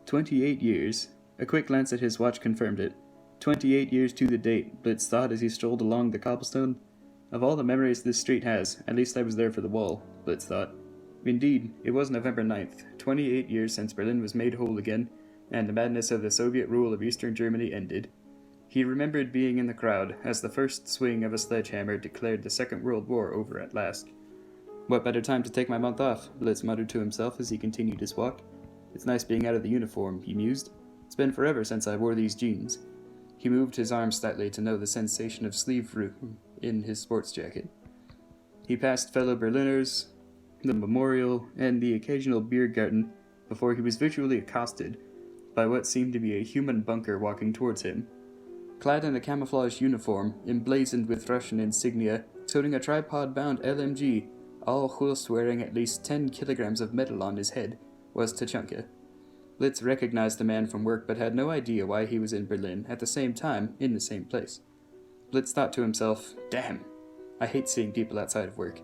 28 years. A quick glance at his watch confirmed it. 28 years to the date, Blitz thought as he strolled along the cobblestone. Of all the memories this street has, at least I was there for the wall, Blitz thought. Indeed, it was November 9th, 28 years since Berlin was made whole again, and the madness of the Soviet rule of Eastern Germany ended. He remembered being in the crowd as the first swing of a sledgehammer declared the Second World War over at last. What better time to take my month off, Blitz muttered to himself as he continued his walk. It's nice being out of the uniform, he mused. It's been forever since I wore these jeans. He moved his arm slightly to know the sensation of sleeve room in his sports jacket. He passed fellow Berliners, the memorial, and the occasional beer garden before he was visually accosted by what seemed to be a human bunker walking towards him. Clad in a camouflage uniform, emblazoned with Russian insignia, toting a tripod-bound LMG, all whilst wearing at least 10 kilograms of metal on his head, was Tachanka. Blitz recognized the man from work but had no idea why he was in Berlin at the same time in the same place. Blitz thought to himself, damn, I hate seeing people outside of work.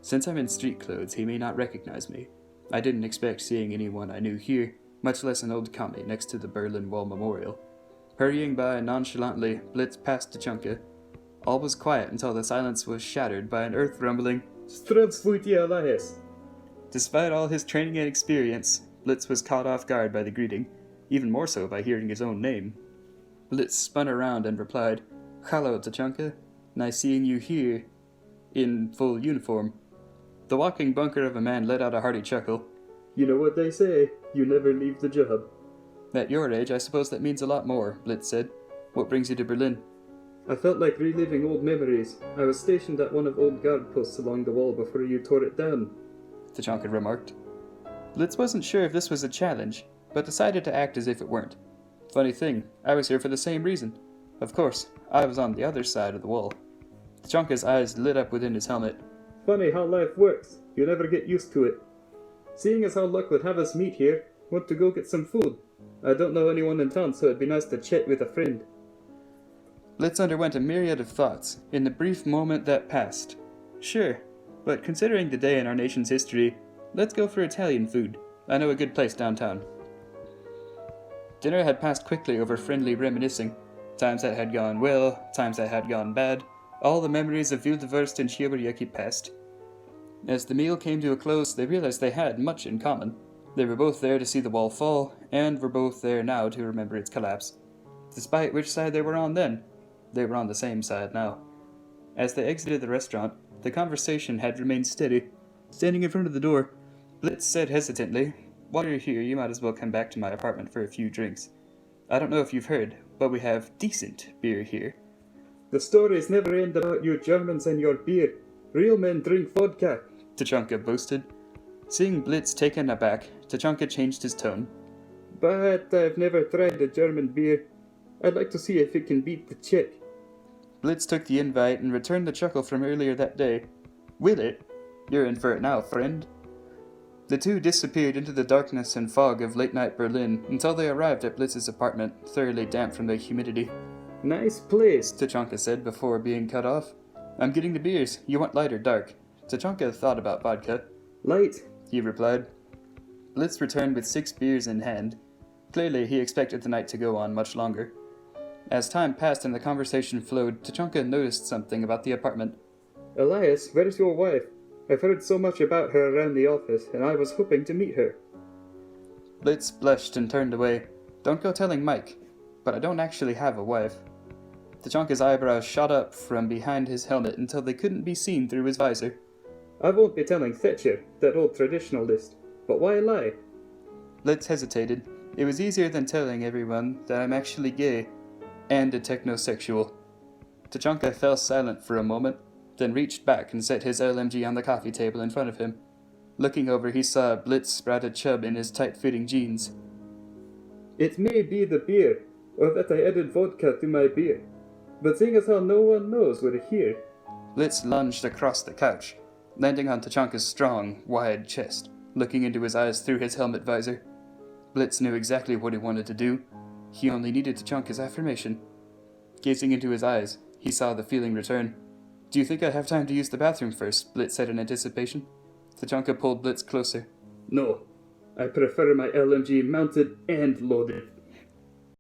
Since I'm in street clothes, he may not recognize me. I didn't expect seeing anyone I knew here, much less an old commie next to the Berlin Wall Memorial. Hurrying by nonchalantly, Blitz passed Tachanka. All was quiet until the silence was shattered by an earth-rumbling, "Zdravstvuyte, Elias!" Despite all his training and experience, Blitz was caught off guard by the greeting, even more so by hearing his own name. Blitz spun around and replied, "Hello, Tachanka. Nice seeing you here, in full uniform." The walking bunker of a man let out a hearty chuckle. "You know what they say, you never leave the job." "At your age, I suppose that means a lot more," Blitz said. "What brings you to Berlin?" "I felt like reliving old memories. I was stationed at one of old guard posts along the wall before you tore it down," Tachanka remarked. Blitz wasn't sure if this was a challenge, but decided to act as if it weren't. "Funny thing, I was here for the same reason. Of course, I was on the other side of the wall." Tachanka's eyes lit up within his helmet. "Funny how life works. You never get used to it. Seeing as how luck would have us meet here, want to go get some food. I don't know anyone in town, so it'd be nice to chat with a friend." Blitz underwent a myriad of thoughts in the brief moment that passed. Sure, but considering the day in our nation's history, let's go for Italian food. I know a good place downtown. Dinner had passed quickly over friendly reminiscing. Times that had gone well, times that had gone bad. All the memories of Wildwurst and Shibuya passed. As the meal came to a close, they realized they had much in common. They were both there to see the wall fall, and were both there now to remember its collapse. Despite which side they were on then, they were on the same side now. As they exited the restaurant, the conversation had remained steady. Standing in front of the door, Blitz said hesitantly, "While you're here, you might as well come back to my apartment for a few drinks. I don't know if you've heard, but we have decent beer here." "The stories never end about you Germans and your beer. Real men drink vodka," Tachanka boasted. Seeing Blitz taken aback, Tachanka changed his tone. "But I've never tried a German beer. I'd like to see if it can beat the Czech." Blitz took the invite and returned the chuckle from earlier that day. "Will it? You're in for it now, friend." The two disappeared into the darkness and fog of late-night Berlin until they arrived at Blitz's apartment, thoroughly damp from the humidity. "Nice place," Tachanka said before being cut off. "I'm getting the beers. You want light or dark?" Tachanka thought about vodka. "Light," he replied. Blitz returned with 6 beers in hand. Clearly, he expected the night to go on much longer. As time passed and the conversation flowed, Tachanka noticed something about the apartment. "Elias, where's your wife? I've heard so much about her around the office, and I was hoping to meet her." Blitz blushed and turned away. "Don't go telling Mike, but I don't actually have a wife." Tachanka's eyebrows shot up from behind his helmet until they couldn't be seen through his visor. "I won't be telling Thatcher, that old traditionalist, but why lie?" Blitz hesitated. It was easier than telling everyone that I'm actually gay, and a technosexual. Tachanka fell silent for a moment, then reached back and set his LMG on the coffee table in front of him. Looking over, he saw Blitz sprout a chub in his tight-fitting jeans. "It may be the beer, or that I added vodka to my beer, but seeing as how no one knows we're here..." Blitz lunged across the couch, landing on Tachanka's strong, wide chest, looking into his eyes through his helmet visor. Blitz knew exactly what he wanted to do. He only needed Tachanka's affirmation. Gazing into his eyes, he saw the feeling return. "Do you think I have time to use the bathroom first?" Blitz said in anticipation. Tachanka pulled Blitz closer. "No." I prefer my LMG mounted and loaded.